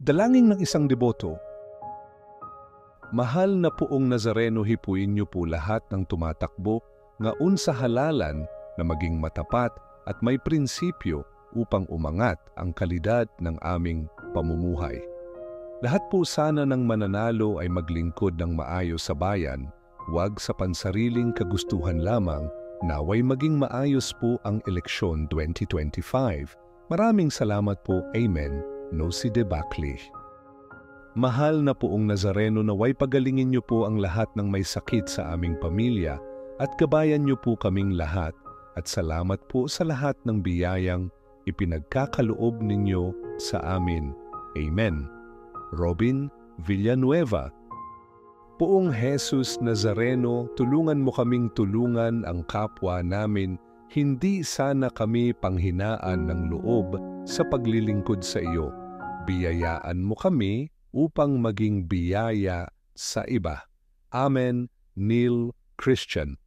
Dalangin ng isang deboto. Mahal na Poong Nazareno, hipuin niyo po lahat ng tumatakbo nga unsa halalan na maging matapat at may prinsipyo upang umangat ang kalidad ng aming pamumuhay. Lahat po sana ng mananalo ay maglingkod ng maayos sa bayan, huwag sa pansariling kagustuhan lamang, naway maging maayos po ang eleksyon 2025. Maraming salamat po. Amen. Nosy de Bacli. Mahal na Poong Nazareno, naway pagalingin niyo po ang lahat ng may sakit sa aming pamilya at gabayan niyo po kaming lahat at salamat po sa lahat ng biyayang ipinagkakaloob ninyo sa amin. Amen. Robin Villanueva. Poong Jesus Nazareno, tulungan mo kaming tulungan ang kapwa namin, hindi sana kami panghinaan ng loob sa paglilingkod sa iyo. Biyayaan mo kami upang maging biyaya sa iba. Amen. Neil Christian.